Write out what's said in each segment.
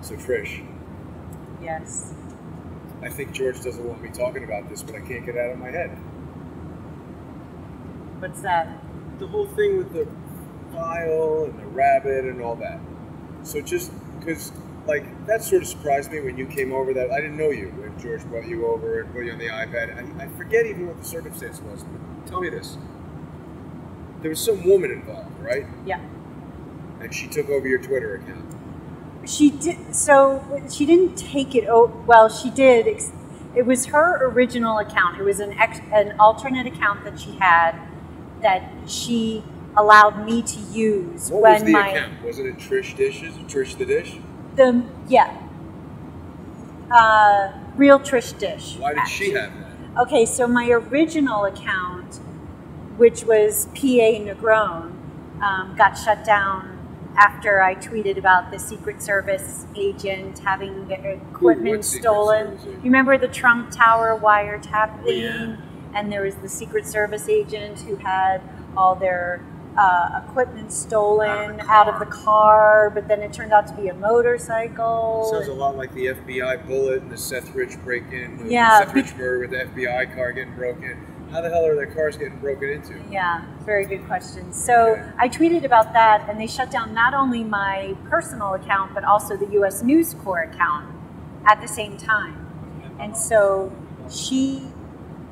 So Trish. Yes. I think George doesn't want me talking about this, but I can't get it out of my head. What's that? The whole thing with the file and the rabbit and all that. So just because, like, that sort of surprised me when you came over. That I didn't know you when George brought you over and put you on the iPad. I forget even what the circumstance was. But tell me this. There was some woman involved, right? Yeah. And she took over your Twitter account. She did. So she didn't take it. Well, she did. It was her original account. It was an alternate account that she had that she allowed me to use. What was the account? Wasn't it Trish Dishes? Trish the Dish? Real Trish Dish. Why did she have that? Okay, so my original account, which was PA Negron, got shut down after I tweeted about the Secret Service agent having the equipment stolen. You remember the Trump Tower wiretap thing? Yeah. And there was the Secret Service agent who had all their equipment stolen out of the car, but then it turned out to be a motorcycle. Sounds a lot like the FBI bullet and the Seth Rich break-in. Yeah. The Seth Rich murder with the FBI car getting broken. How the hell are their cars getting broken into? Yeah, very good question. So okay. I tweeted about that, and they shut down not only my personal account, but also the U.S. News Corps account at the same time. And so she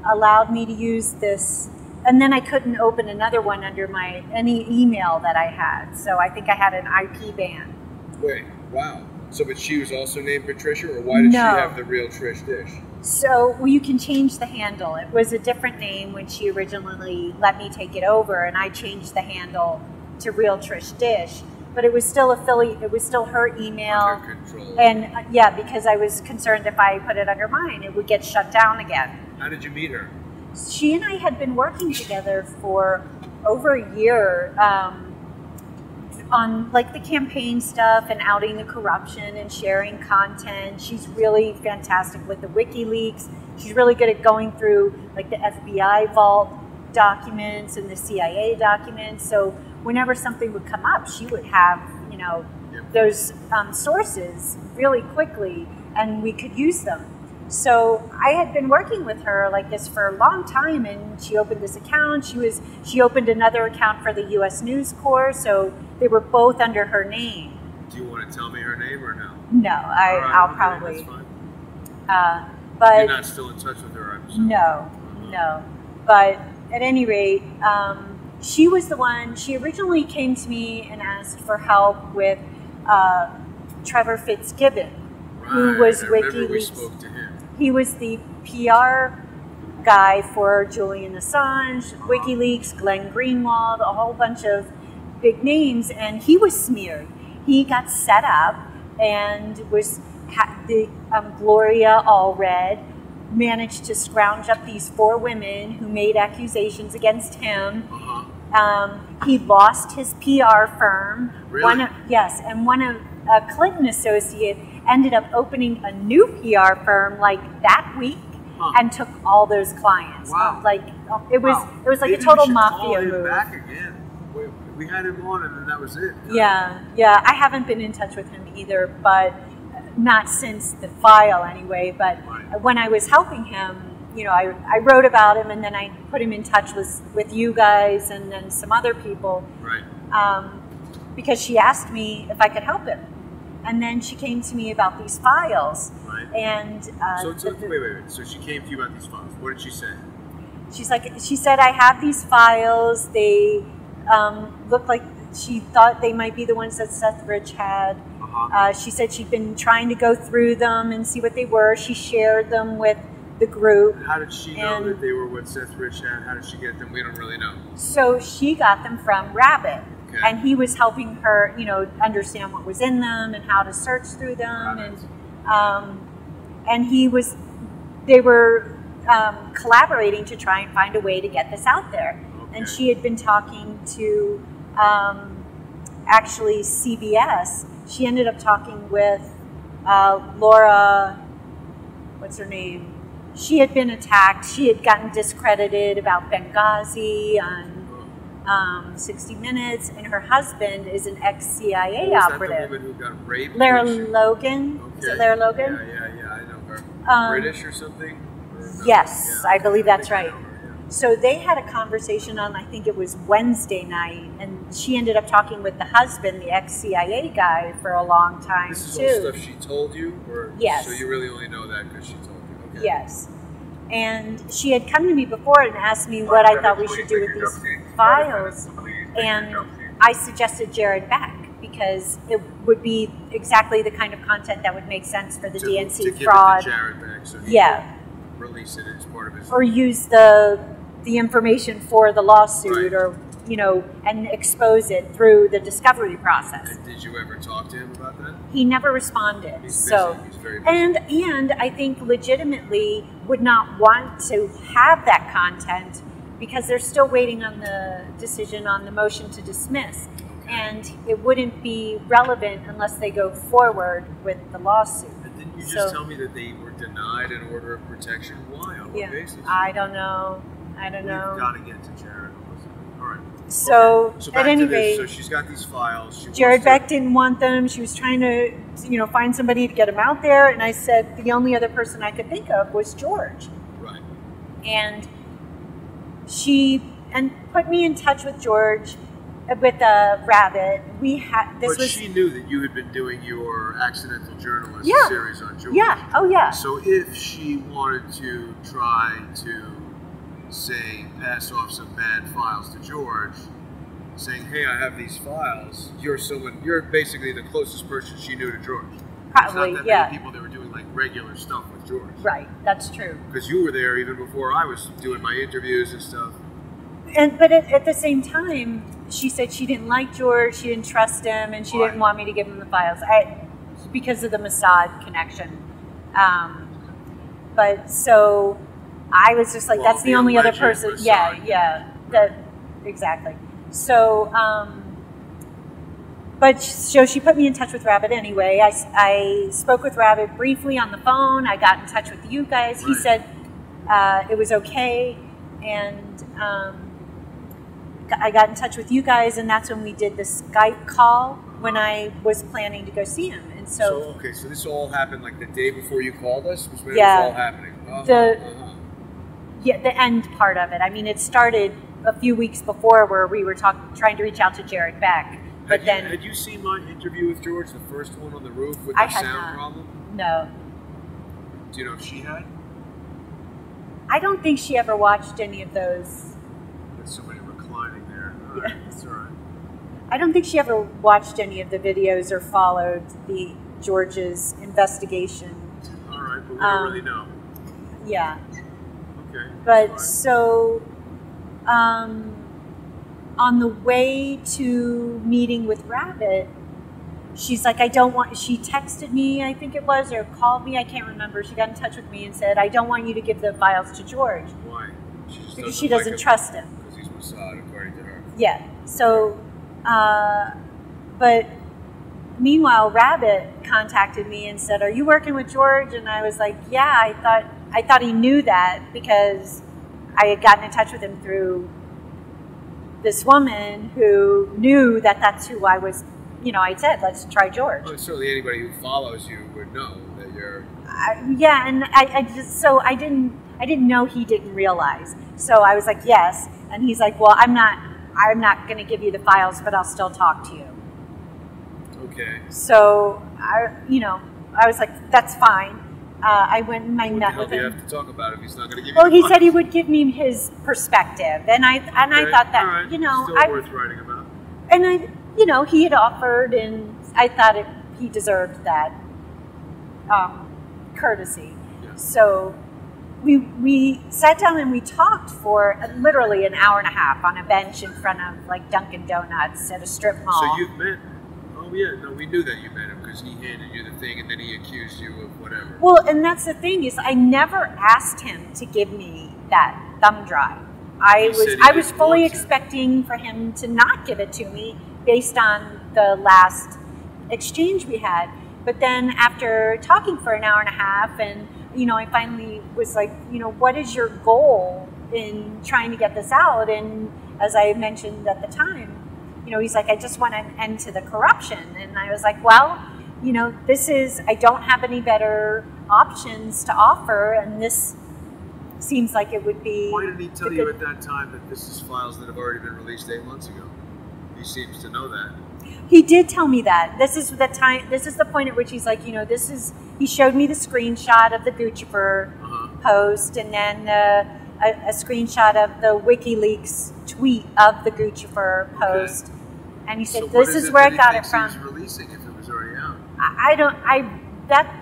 allowed me to use this, and then I couldn't open another one under any email that I had. So I think I had an IP ban. Wait, wow. So, but she was also named Patricia, or why did she have the real Trish Dish? So, well, you can change the handle. It was a different name when she originally let me take it over, and I changed the handle to Real Trish Dish. But it was still it was still her email. Under control. And yeah, because I was concerned if I put it under mine, it would get shut down again. How did you meet her? She and I had been working together for over a year on like the campaign stuff and outing the corruption and sharing content. She's really fantastic with the WikiLeaks. She's really good at going through like the FBI vault documents and the CIA documents. So whenever something would come up, she would have, those sources really quickly, and we could use them. So I had been working with her like this for a long time, and she opened this account. She opened another account for the U.S. News Corps, so they were both under her name. Do you want to tell me her name or no? No, I'll probably. That's fine. But you're not still in touch with her, I'm assuming. No. But at any rate, she was the one. She originally came to me and asked for help with Trevor Fitzgibbon, who was WikiLeaks. We spoke to him. He was the PR guy for Julian Assange, WikiLeaks, Glenn Greenwald, a whole bunch of big names, and he was smeared. He got set up and Gloria Allred managed to scrounge up these 4 women who made accusations against him. He lost his PR firm. Really? One of a Clinton associate ended up opening a new PR firm like that week and took all those clients. Wow. It was like a total mafia move. Back again. We had him on, and then that was it. Yeah. I haven't been in touch with him either, but not since the file anyway. But when I was helping him, I wrote about him, and then I put him in touch with you guys and then some other people. Right. Because she asked me if I could help him. And then she came to me about these files. Right. And wait. So she came to you about these files. What did she say? She said, I have these files. They look like she thought they might be the ones that Seth Rich had. She said she'd been trying to go through them and see what they were. She shared them with the group. How did she know that they were what Seth Rich had? How did she get them? We don't really know. So she got them from Rabbit. Okay. And he was helping her, understand what was in them and how to search through them. And they were collaborating to try and find a way to get this out there. Okay. And she had been talking to actually CBS. She ended up talking with Laura, what's her name? She had been attacked. She had gotten discredited about Benghazi, and 60 Minutes, and her husband is an ex-CIA Was operative. that the woman who got raped? Lara Logan. Okay. Is it Lara Logan? Yeah, I know her. British or something? Or no? Yes, Yeah, I believe that's I right. know her, yeah. So they had a conversation on, I think it was Wednesday night, and she ended up talking with the husband, the ex-CIA guy, for a long time, This is too. all stuff she told you? Or, Yes. So you really only know that because she told you? Okay. Yes. And she had come to me before and asked me what I thought we should do with these files. And I suggested Jared Beck because it would be exactly the kind of content that would make sense for the DNC to give fraud. It to Jared Beck so he Yeah. can release it as part of his... Or use the information for the lawsuit, Right. or, you know, and expose it through the discovery process. And did you ever talk to him about that? He never responded. He's so busy. He's very busy. and I think legitimately would not want to have that content because they're still waiting on the decision on the motion to dismiss. And it wouldn't be relevant unless they go forward with the lawsuit. And didn't you just tell me that they were denied an order of protection? Why? On what basis? I don't know. We've got to get to Jared. All right. So, So at back any to this. rate, So she's got these files. She Jared wants Beck didn't want them. She was trying to, find somebody to get them out there. And I said the only other person I could think of was George. Right. And she put me in touch with George, with Rabbit. But she knew that you had been doing your accidental journalist series on George. Yeah. Oh, yeah. So if she wanted to try to, say, pass off some bad files to George, saying, "Hey, I have these files," you're basically the closest person she knew to George. Probably, There's not that many people that were doing like regular stuff with George. Right. That's true. Because you were there even before I was doing my interviews and stuff. But at the same time, she said she didn't like George, she didn't trust him, and she didn't want me to give him the files because of the Mossad connection. But so I was just like, that's the only other person. Mossad. Exactly. So, so she put me in touch with Rabbit anyway. I spoke with Rabbit briefly on the phone. I got in touch with you guys. He said it was okay, and I got in touch with you guys, and that's when we did the Skype call when I was planning to go see him. And so this all happened like the day before you called us? Was when it was all happening? The end part of it. I mean, it started a few weeks before where we were trying to reach out to Jared Beck. But had you seen my interview with George, the first one on the roof with the sound problem? No. Do you know if she had? I don't think she ever watched any of those. There's somebody reclining there. All right. That's all right. I don't think she ever watched any of the videos or followed the George's investigation. All right, but we don't really know. Yeah. Okay. But so, on the way to meeting with Rabbit, she's like, she texted me, I think it was, or called me, I can't remember. She got in touch with me and said, I don't want you to give the files to George. Why? Because she doesn't trust him. Because he's Mossad, according to her. Yeah. So, but meanwhile, Rabbit contacted me and said, are you working with George? And I was like, yeah, I thought he knew that because I had gotten in touch with him through this woman who knew that that's who I was. I said, let's try George. Well, certainly anybody who follows you would know that you're... and I didn't know he didn't realize. So I was like, yes. And he's like, well, I'm not going to give you the files, but I'll still talk to you. Okay. So, I was like, that's fine. I went and I met with him. What do you have to talk about if he's not going to give you Well, the he files? said he would give me his perspective. And I thought that, right. Still worth writing about. And he had offered, and I thought he deserved that courtesy. Yeah. So we sat down and we talked for literally an hour and a half on a bench in front of like Dunkin' Donuts at a strip mall. So you've met? Oh yeah, no, we knew that you met him because he handed you the thing and then he accused you of whatever. Well, and that's the thing is, I never asked him to give me that thumb drive. I was fully expecting for him to not give it to me based on the last exchange we had. But then after talking for an hour and a half, and I finally was like, what is your goal in trying to get this out? And as I mentioned at the time, he's like, I just want an end to the corruption. And I was like, well, I don't have any better options to offer, and this seems like it would be. Why didn't he tell you at that time that this is files that have already been released 8 months ago? He seems to know that. He did tell me that. This is the point at which he's like, he showed me the screenshot of the Guccifer post, and then a screenshot of the WikiLeaks tweet of the Guccifer post. And he said, so this is where I got it from. He was releasing if it was already out.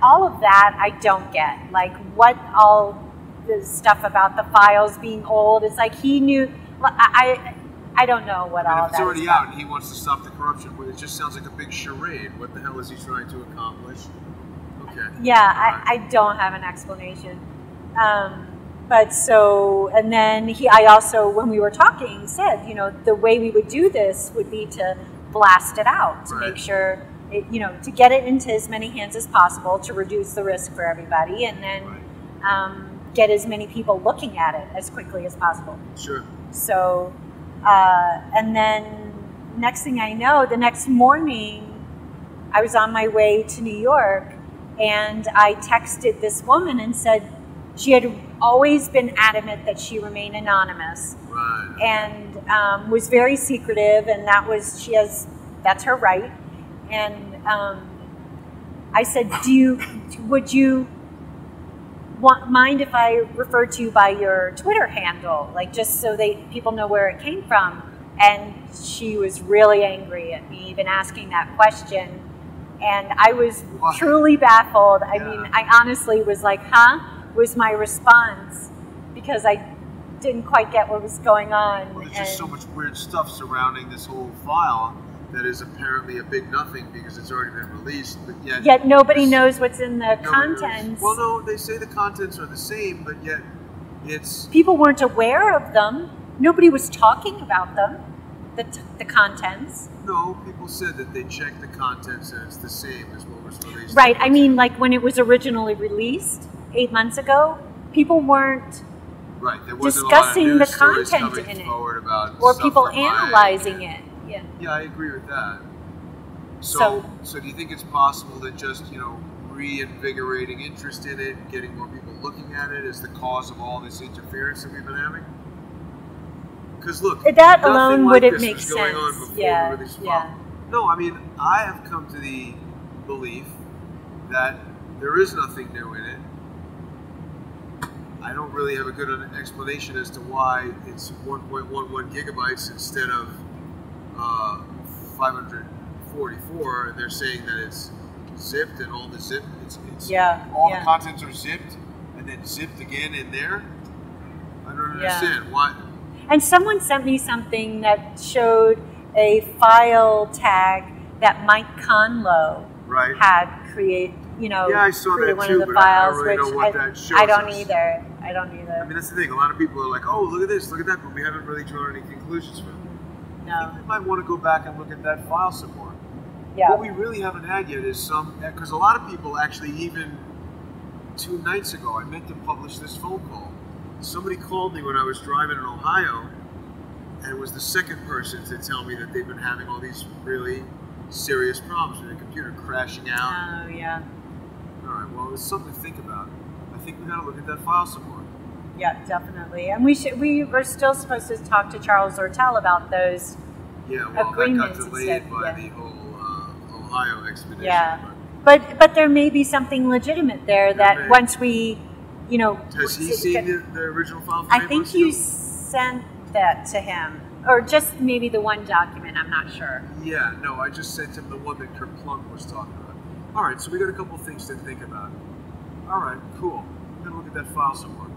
All of that I don't get. Like, what all the stuff about the files being old, it's like he knew. I don't know what all if that it's already is out and he wants to stop the corruption, but it just sounds like a big charade. What the hell is he trying to accomplish? Okay. Yeah, I don't have an explanation. But so, and then I also, when we were talking, said, the way we would do this would be to blast it out, to make sure, to get it into as many hands as possible, to reduce the risk for everybody, and then get as many people looking at it as quickly as possible. Sure. So, and then next thing I know, the next morning, I was on my way to New York, and I texted this woman and said she had always been adamant that she remain anonymous, and was very secretive, and that's her right. And I said, would you mind if I referred to you by your Twitter handle, like just so people know where it came from? And she was really angry at me even asking that question, and I was truly baffled. I mean, I honestly was like, was my response, because I didn't quite get what was going on. Well, there's just so much weird stuff surrounding this whole file that is apparently a big nothing because it's already been released, but yet nobody knows what's in the contents. Well, no, they say the contents are the same, but yet people weren't aware of them. Nobody was talking about them, the contents. No, people said that they checked the contents and it's the same as what was released. Right, I mean, like when it was originally released 8 months ago, people weren't discussing the content in it, or people analyzing it. Yeah, I agree with that. So do you think it's possible that just, reinvigorating interest in it, getting more people looking at it is the cause of all this interference that we've been having? Because look, that alone wouldn't make sense. Going on before No, I mean, I have come to the belief that there is nothing new in it. I don't really have a good explanation as to why it's 1.11 gigabytes instead of 544, and they're saying that it's zipped, and all the the contents are zipped and then zipped again in there. I don't understand why. And someone sent me something that showed a file tag that Mike Conlow had created. I saw that one too, of the but files, I don't really know what that shows. I don't either. I mean, that's the thing. A lot of people are like, "Oh, look at this, look at that," but we haven't really drawn any conclusions from it. No. I think we might want to go back and look at that file some more. Yeah. What we really haven't had yet is because a lot of people actually, even 2 nights ago, I meant to publish this phone call. Somebody called me when I was driving in Ohio, and was the second person to tell me that they've been having all these really serious problems with their computer crashing out. Oh, yeah. All right, well, it's something to think about. I think we got to look at that file some more. Yeah, definitely. And we're still supposed to talk to Charles Ortel about those agreements. That got delayed by the whole Ohio expedition. Yeah. But there may be something legitimate there that once we, Has he seen the original file? I think you sent that to him. Or just maybe the one document, I'm not sure. Yeah, no, I just sent him the one that Kerplunk was talking about. All right, so we got a couple things to think about. All right, cool. We're going to look at that file some more.